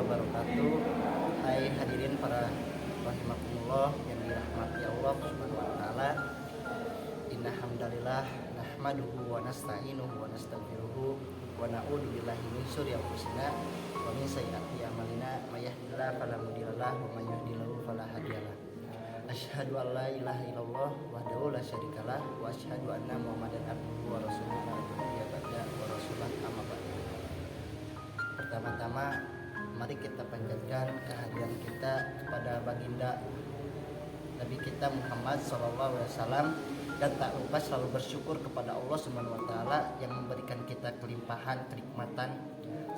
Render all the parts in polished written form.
wabarakatuh. Hai hadirin para rahimakumullah yang dirahmati Allah Subhanahu wa taala. Inna hamdalillah nahmaduhu wa nasta'inuhu wa nastaghfiruhu wa na'udzu billahi min syururi anfusina wa min sayyiati a'malina may yahdihillahu fala mudhillalah wa may yudhlil fala hadiyalah. Asyhadu an la ilaha illallah wahdahu la syarikalah wa asyhadu anna Muhammadan abduhu wa rasuluhu la ilaha wa rasulah amma ba'du. Pertama-tama mari kita panjatkan kehadiran kita kepada baginda Nabi kita Muhammad SAW, dan tak lupa selalu bersyukur kepada Allah Subhanahu wa taala yang memberikan kita kelimpahan kenikmatan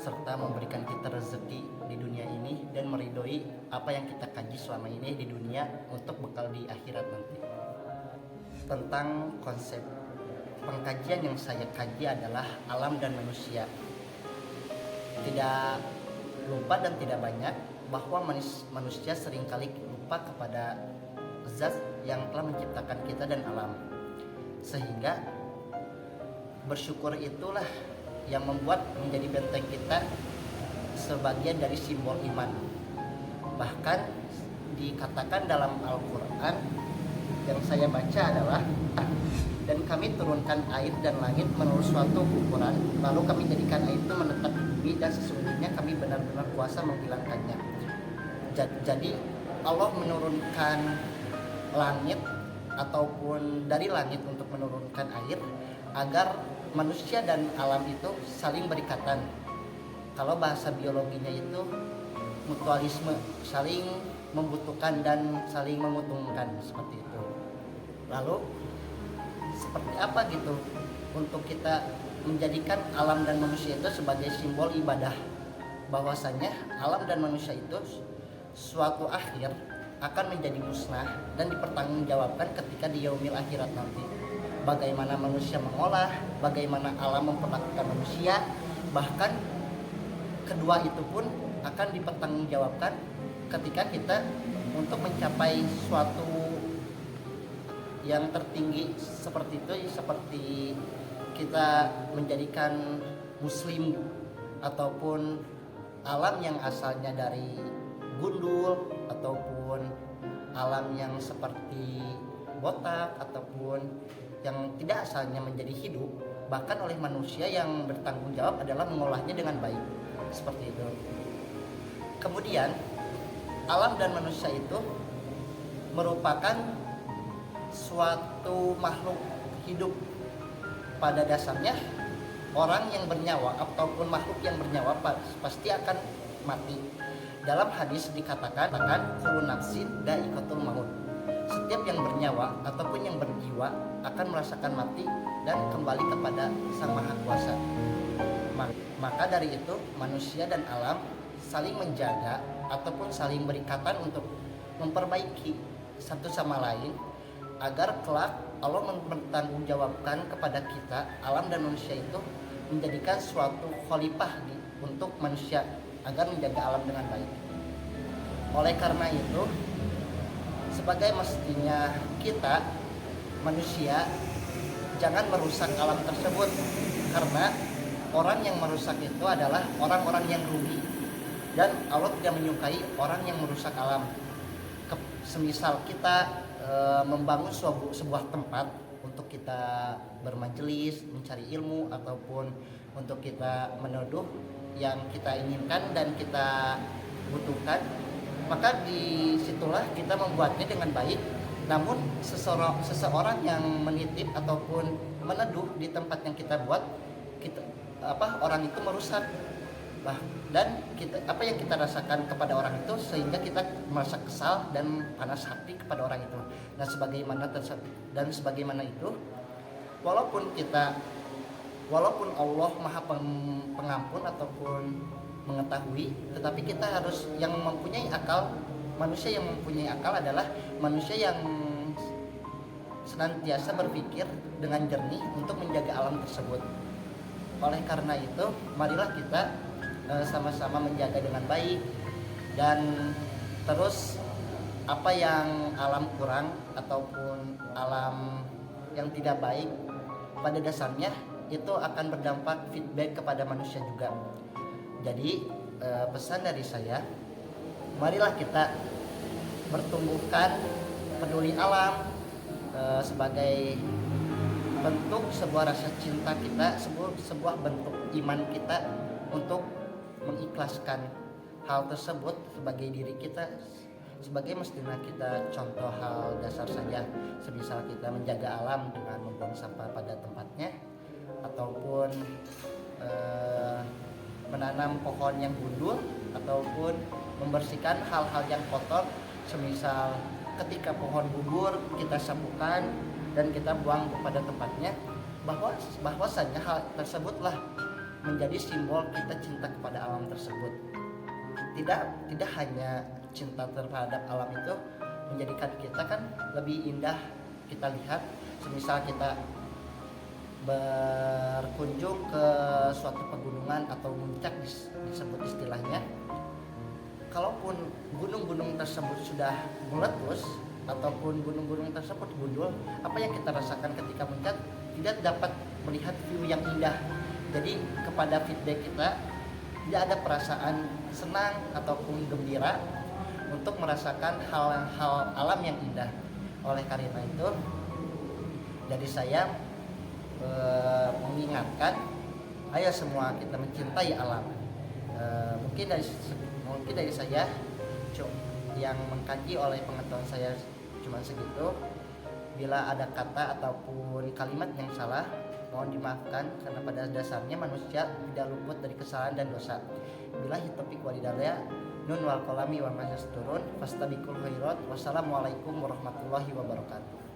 serta memberikan kita rezeki di dunia ini dan meridhoi apa yang kita kaji selama ini di dunia untuk bekal di akhirat nanti. Tentang konsep pengkajian yang saya kaji adalah alam dan manusia. Tidak lupa dan tidak banyak bahwa manusia seringkali lupa kepada zat yang telah menciptakan kita dan alam, sehingga bersyukur itulah yang membuat menjadi benteng kita sebagian dari simbol iman. Bahkan dikatakan dalam Al-Quran yang saya baca adalah, dan kami turunkan air dan langit menurut suatu ukuran, lalu kami jadikan air itu menetap di bumi, dan sesungguhnya kami benar-benar kuasa menghilangkannya. Jadi Allah menurunkan langit ataupun dari langit untuk menurunkan air agar manusia dan alam itu saling berikatan. Kalau bahasa biologinya itu mutualisme, saling membutuhkan dan saling menguntungkan, seperti itu. Lalu seperti apa gitu untuk kita menjadikan alam dan manusia itu sebagai simbol ibadah, bahwasanya alam dan manusia itu suatu akhir akan menjadi musnah dan dipertanggungjawabkan ketika di yaumil akhirat nanti. Bagaimana manusia mengolah, bagaimana alam memperlakukan manusia, bahkan kedua itu pun akan dipertanggungjawabkan ketika kita untuk mencapai suatu yang tertinggi seperti itu, seperti kita menjadikan muslim ataupun alam yang asalnya dari gundul ataupun alam yang seperti botak ataupun yang tidak asalnya menjadi hidup, bahkan oleh manusia yang bertanggung jawab adalah mengolahnya dengan baik, seperti itu. Kemudian alam dan manusia itu merupakan suatu makhluk hidup. Pada dasarnya orang yang bernyawa ataupun makhluk yang bernyawa pasti akan mati. Dalam hadis dikatakan kullu nafsin dha'iqatul maut. Setiap yang bernyawa ataupun yang berjiwa akan merasakan mati dan kembali kepada Sang Maha Kuasa. Maka dari itu manusia dan alam saling menjaga ataupun saling berikatan untuk memperbaiki satu sama lain, agar kelak Allah mempertanggungjawabkan kepada kita, alam dan manusia itu menjadikan suatu khalifah untuk manusia agar menjaga alam dengan baik. Oleh karena itu, sebagai mestinya kita manusia jangan merusak alam tersebut, karena orang yang merusak itu adalah orang-orang yang rugi, dan Allah tidak menyukai orang yang merusak alam. Semisal kita membangun sebuah tempat untuk kita bermajelis, mencari ilmu, ataupun untuk kita menuduh yang kita inginkan dan kita butuhkan, maka disitulah kita membuatnya dengan baik. Namun seseorang yang menitip ataupun meneduh di tempat yang kita buat, orang itu merusak. Dan apa yang kita rasakan kepada orang itu sehingga kita merasa kesal dan panas hati kepada orang itu. Sebagaimana itu, walaupun Allah Maha Pengampun ataupun mengetahui, tetapi kita harus yang mempunyai akal. Manusia yang mempunyai akal adalah manusia yang senantiasa berpikir dengan jernih untuk menjaga alam tersebut. Oleh karena itu, marilah kita sama-sama menjaga dengan baik, dan terus apa yang alam kurang ataupun alam yang tidak baik, pada dasarnya itu akan berdampak feedback kepada manusia juga. Jadi pesan dari saya, marilah kita bertumbuhkan peduli alam sebagai bentuk sebuah rasa cinta kita, sebuah bentuk iman kita untuk mengikhlaskan hal tersebut sebagai diri kita, sebagai mestinya kita contoh hal dasar saja, semisal kita menjaga alam dengan membuang sampah pada tempatnya, ataupun menanam pohon yang gundul, ataupun membersihkan hal-hal yang kotor, semisal ketika pohon gugur kita sapukan dan kita buang pada tempatnya, bahwasanya hal tersebutlah menjadi simbol kita cinta kepada alam tersebut. Tidak hanya cinta terhadap alam itu menjadikan kita kan lebih indah kita lihat, semisal kita berkunjung ke suatu pegunungan atau puncak disebut istilahnya, kalaupun gunung-gunung tersebut sudah meletus ataupun gunung-gunung tersebut gundul, apa yang kita rasakan ketika puncak? Tidak dapat melihat view yang indah. Jadi kepada feedback kita tidak ada perasaan senang ataupun gembira untuk merasakan hal-hal alam yang indah. Oleh karena itu dari saya mengingatkan, ayo semua kita mencintai alam. Mungkin dari saya yang mengkaji oleh pengetahuan saya cuma segitu. Bila ada kata ataupun kalimat yang salah, mohon dimaafkan, karena pada dasarnya manusia tidak luput dari kesalahan dan dosa. Billahi taufiq wal hidayah. Nun wal qalami wa ma yasturun. Fastabiqul khairat. Wassalamualaikum warahmatullahi wabarakatuh.